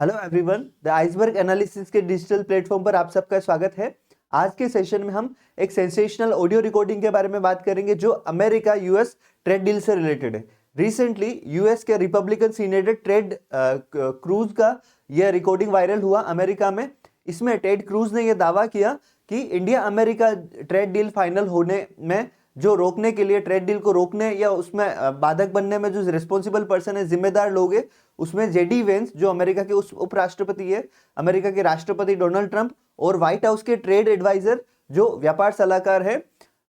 Hello everyone, the iceberg analysis के digital platform पर आप सबका स्वागत है। आज के सेशन में हम एक सेंसेशनल ऑडियो रिकॉर्डिंग के बारे में बात करेंगे जो अमेरिका यूएस ट्रेड डील से रिलेटेड है। रिसेंटली यूएस के रिपब्लिकन सीनेटर टेड क्रूज का यह रिकॉर्डिंग वायरल हुआ अमेरिका में। इसमें टेड क्रूज ने यह दावा किया कि India America trade deal final होने में जो रोकने के लिए ट्रेड डील को रोकने या उसमें बाधक बनने में जो रिस्पॉन्सिबल पर्सन है, जिम्मेदार लोग है, उसमें जेडी वेंस जो अमेरिका के उस उपराष्ट्रपति है, अमेरिका के राष्ट्रपति डोनाल्ड ट्रंप, और व्हाइट हाउस के ट्रेड एडवाइजर जो व्यापार सलाहकार है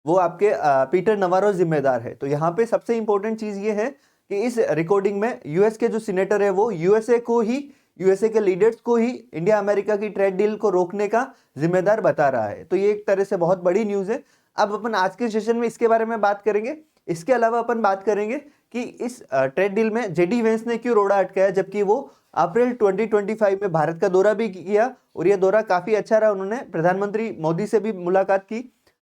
वो आपके पीटर नवारो जिम्मेदार है। तो यहाँ पे सबसे इंपॉर्टेंट चीज ये है कि इस रिकॉर्डिंग में यूएस के जो सीनेटर है वो यूएसए के लीडर्स को ही इंडिया अमेरिका की ट्रेड डील को रोकने का जिम्मेदार बता रहा है। तो ये एक तरह से बहुत बड़ी न्यूज है। अब अपन आज के सेशन में इसके बारे में बात करेंगे। इसके अलावा अपन बात करेंगे कि इस ट्रेड डील में जेडी वेंस ने क्यों रोड़ा अटकाया, जबकि वो अप्रैल 2025 में भारत का दौरा भी किया और यह दौरा काफी अच्छा रहा। उन्होंने प्रधानमंत्री मोदी से भी मुलाकात की।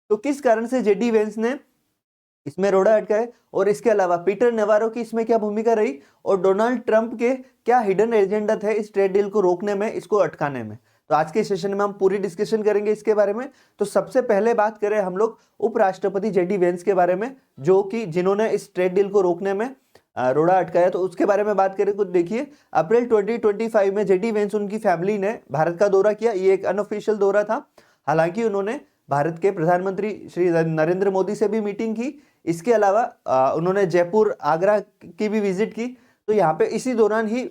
तो किस कारण से जेडी वेंस ने इसमें रोड़ा अटकाया और इसके अलावा पीटर नेवारो की इसमें क्या भूमिका रही और डोनाल्ड ट्रंप के क्या हिडन एजेंडा थे इस ट्रेड डील को रोकने में, इसको अटकाने में। तो आज के सेशन में हम पूरी डिस्कशन करेंगे इसके बारे में। तो सबसे पहले बात करें हम लोग उपराष्ट्रपति जेडी वेंस के बारे में, जो कि जिन्होंने इस ट्रेड डील को रोकने में रोड़ा अटकाया। तो उसके बारे में बात करें तो देखिए, अप्रैल 2025 में जेडी वेंस उनकी फैमिली ने भारत का दौरा किया। ये एक अनऑफिशियल दौरा था। हालांकि उन्होंने भारत के प्रधानमंत्री श्री नरेंद्र मोदी से भी मीटिंग की। इसके अलावा उन्होंने जयपुर, आगरा की भी विजिट की। तो यहाँ पे इसी दौरान ही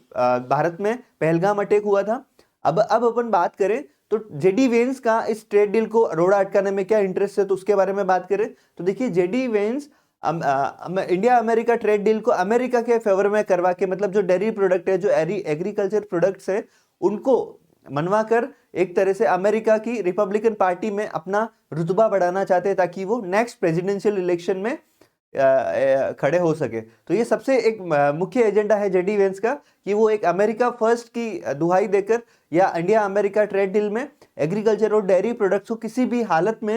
भारत में पहलगाम अटैक हुआ था। अब अपन बात करें तो जेडी वेंस का इस ट्रेड डील को रोड़ा अटकाने में क्या इंटरेस्ट है, तो उसके बारे में बात करें तो देखिए, JD Vance India America trade deal को अमेरिका के फेवर में करवा के, मतलब जो डेयरी प्रोडक्ट है, जो एग्रीकल्चर प्रोडक्ट्स है, उनको मनवा कर एक तरह से अमेरिका की रिपब्लिकन पार्टी में अपना रुतबा बढ़ाना चाहते हैं ताकि वो नेक्स्ट प्रेसिडेंशियल इलेक्शन में खड़े हो सके। तो ये सबसे एक मुख्य एजेंडा है जेडी वेंस का कि वो एक अमेरिका फर्स्ट की दुहाई देकर या इंडिया अमेरिका ट्रेड डील में एग्रीकल्चर और डेयरी प्रोडक्ट्स को किसी भी हालत में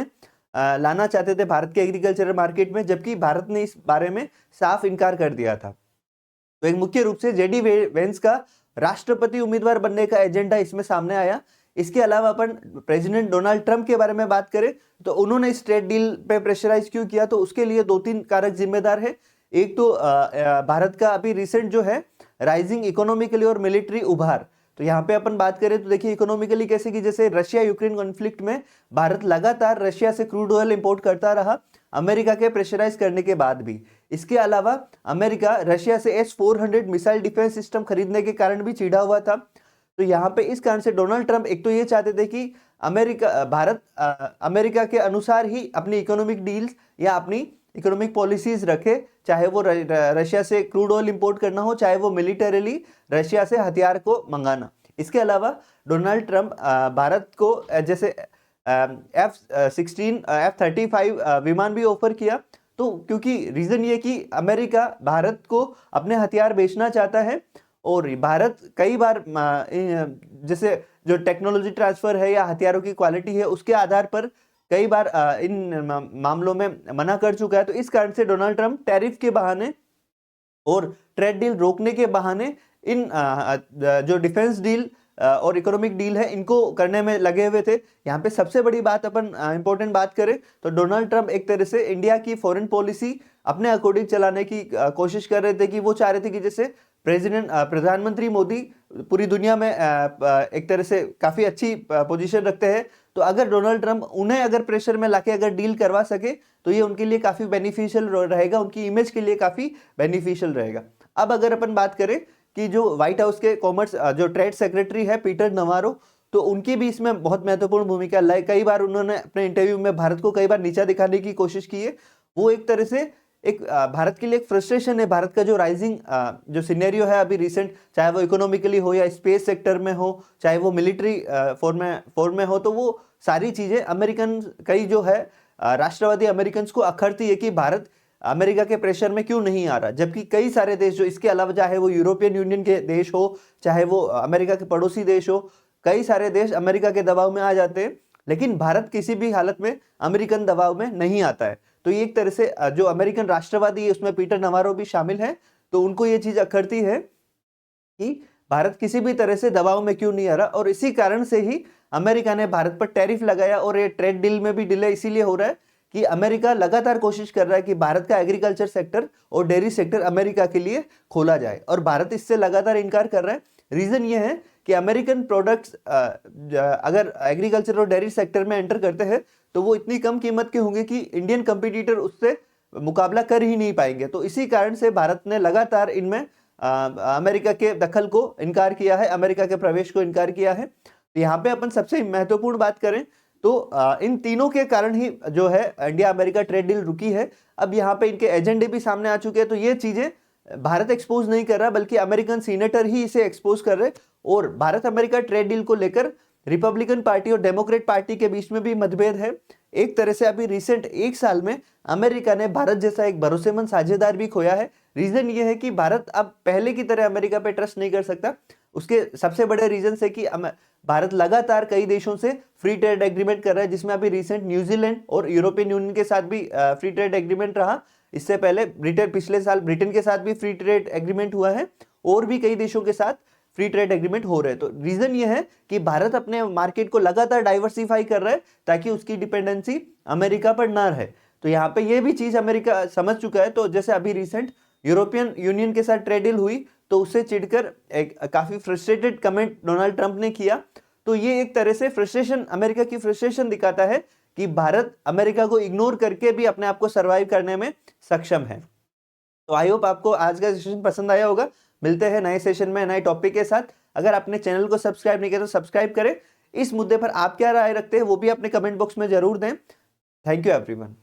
लाना चाहते थे भारत के एग्रीकल्चर मार्केट में, जबकि भारत ने इस बारे में साफ इनकार कर दिया था। तो एक मुख्य रूप से जेडी वेंस का राष्ट्रपति उम्मीदवार बनने का एजेंडा इसमें सामने आया। इसके अलावा अपन प्रेसिडेंट डोनाल्ड ट्रंप के बारे में बात करें तो उन्होंने इस ट्रेड डील पे प्रेशराइज क्यों किया, तो उसके लिए दो तीन कारक जिम्मेदार है। एक तो भारत का अभी रिसेंट जो है राइजिंग इकोनॉमिकली और मिलिट्री उभार। तो यहाँ पे अपन बात करें तो देखिए, इकोनॉमिकली कैसे कि जैसे रशिया यूक्रेन कॉन्फ्लिक्ट में भारत लगातार रशिया से क्रूड ऑयल इंपोर्ट करता रहा अमेरिका के प्रेशराइज करने के बाद भी। इसके अलावा अमेरिका रशिया से S-400 मिसाइल डिफेंस सिस्टम खरीदने के कारण भी चिढ़ा हुआ था। तो यहाँ पे इस कारण से डोनाल्ड ट्रंप एक तो ये चाहते थे कि भारत अमेरिका के अनुसार ही अपनी इकोनॉमिक डील्स या अपनी इकोनॉमिक पॉलिसीज रखे, चाहे वो रशिया से क्रूड ऑयल इंपोर्ट करना हो, चाहे वो मिलिटरीली रशिया से हथियार को मंगाना। इसके अलावा डोनाल्ड ट्रंप भारत को जैसे F-16 F-35 विमान भी ऑफर किया। तो क्योंकि रीजन ये कि अमेरिका भारत को अपने हथियार बेचना चाहता है और भारत कई बार जैसे जो टेक्नोलॉजी ट्रांसफर है या हथियारों की क्वालिटी है उसके आधार पर कई बार इन मामलों में मना कर चुका है। तो इस कारण से डोनाल्ड ट्रंप टैरिफ के बहाने और ट्रेड डील रोकने के बहाने इन जो डिफेंस डील और इकोनॉमिक डील है इनको करने में लगे हुए थे। यहाँ पे सबसे बड़ी बात अपन इंपॉर्टेंट बात करें तो डोनाल्ड ट्रंप एक तरह से इंडिया की फॉरेन पॉलिसी अपने अकॉर्डिंग चलाने की कोशिश कर रहे थे कि वो चाह रहे थे कि जैसे प्रधानमंत्री मोदी पूरी दुनिया में एक तरह से काफी अच्छी पोजीशन रखते हैं। तो अगर डोनाल्ड ट्रंप उन्हें अगर प्रेशर में लाके अगर डील करवा सके तो ये उनके लिए काफी बेनिफिशियल रहेगा, उनकी इमेज के लिए काफी बेनिफिशियल रहेगा। अब अगर अपन बात करें कि जो व्हाइट हाउस के कॉमर्स जो ट्रेड सेक्रेटरी है पीटर नवारो, तो उनकी भी इसमें बहुत महत्वपूर्ण भूमिका है। कई बार उन्होंने अपने इंटरव्यू में भारत को कई बार नीचा दिखाने की कोशिश की है। वो एक तरह से एक भारत के लिए एक फ्रस्ट्रेशन है। भारत का जो राइजिंग जो सिनेरियो है अभी रिसेंट, चाहे वो इकोनॉमिकली हो या स्पेस सेक्टर में हो, चाहे वो मिलिट्री फॉर्म में हो, तो वो सारी चीजें अमेरिकन कई जो है राष्ट्रवादी अमेरिकन को अखरती है कि भारत अमेरिका के प्रेशर में क्यों नहीं आ रहा, जबकि कई सारे देश जो इसके अलावा, चाहे वो यूरोपियन यूनियन के देश हो, चाहे वो अमेरिका के पड़ोसी देश हो, कई सारे देश अमेरिका के दबाव में आ जाते हैं, लेकिन भारत किसी भी हालत में अमेरिकन दबाव में नहीं आता है। तो ये एक तरह से जो अमेरिकन राष्ट्रवादी है उसमें पीटर नवारो भी शामिल है, तो उनको ये चीज अखरती है कि भारत किसी भी तरह से दबाव में क्यों नहीं आ रहा, और इसी कारण से ही अमेरिका ने भारत पर टैरिफ लगाया और ये ट्रेड डील में भी डिले इसीलिए हो रहा है कि अमेरिका लगातार कोशिश कर रहा है कि भारत का एग्रीकल्चर सेक्टर और डेयरी सेक्टर अमेरिका के लिए खोला जाए, और भारत इससे लगातार इनकार कर रहा है। रीजन ये है कि अमेरिकन प्रोडक्ट्स अगर एग्रीकल्चर और डेयरी सेक्टर में एंटर करते हैं तो वो इतनी कम कीमत के होंगे कि इंडियन कंपटीटर उससे मुकाबला कर ही नहीं पाएंगे। तो इसी कारण से भारत ने लगातार इनमें अमेरिका के दखल को इनकार किया है, अमेरिका के प्रवेश को इनकार किया है। तो यहाँ पे अपन सबसे महत्वपूर्ण बात करें तो इन तीनों के कारण ही जो है इंडिया अमेरिका ट्रेड डील रुकी है। अब यहाँ पे इनके एजेंडे भी सामने आ चुके हैं, तो ये चीजें भारत एक्सपोज नहीं कर रहा बल्कि अमेरिकन सीनेटर ही इसे एक्सपोज कर रहे। और भारत अमेरिका ट्रेड डील को लेकर रिपब्लिकन पार्टी और डेमोक्रेट पार्टी के बीच में भी मतभेद है। एक तरह से अभी रिसेंट एक साल में अमेरिका ने भारत जैसा एक भरोसेमंद साझेदार भी खोया है। रीजन ये है कि भारत अब पहले की तरह अमेरिका पे ट्रस्ट नहीं कर सकता। उसके सबसे बड़े रीजन से कि भारत लगातार कई देशों से फ्री ट्रेड एग्रीमेंट कर रहा है, जिसमें अभी रिसेंट न्यूजीलैंड और यूरोपियन यूनियन के साथ भी फ्री ट्रेड एग्रीमेंट रहा। इससे पहले पिछले साल ब्रिटेन के साथ भी फ्री ट्रेड एग्रीमेंट हुआ है, और भी कई देशों के साथ फ्री ट्रेड एग्रीमेंट हो रहे हैं। तो रीजन ये है कि भारत अपने मार्केट को लगातार डाइवर्सिफाई कर रहा है ताकि उसकी डिपेंडेंसी अमेरिका पर ना रहे। तो यहाँ पे ये भी चीज अमेरिका समझ चुका है। तो जैसे अभी रिसेंट यूरोपियन यूनियन के साथ ट्रेड डील हुई तो उससे चिढ़कर एक काफी फ्रस्ट्रेटेड कमेंट डोनाल्ड ट्रंप ने किया। तो ये एक तरह से फ्रस्ट्रेशन, अमेरिका की फ्रस्ट्रेशन दिखाता है कि भारत अमेरिका को इग्नोर करके भी अपने आप को सर्वाइव करने में सक्षम है। तो आई होप आपको आज का सेशन पसंद आया होगा। मिलते हैं नए सेशन में नए टॉपिक के साथ। अगर आपने चैनल को सब्सक्राइब नहीं किया तो सब्सक्राइब करें। इस मुद्दे पर आप क्या राय रखते हैं वो भी अपने कमेंट बॉक्स में जरूर दें। Thank you everyone.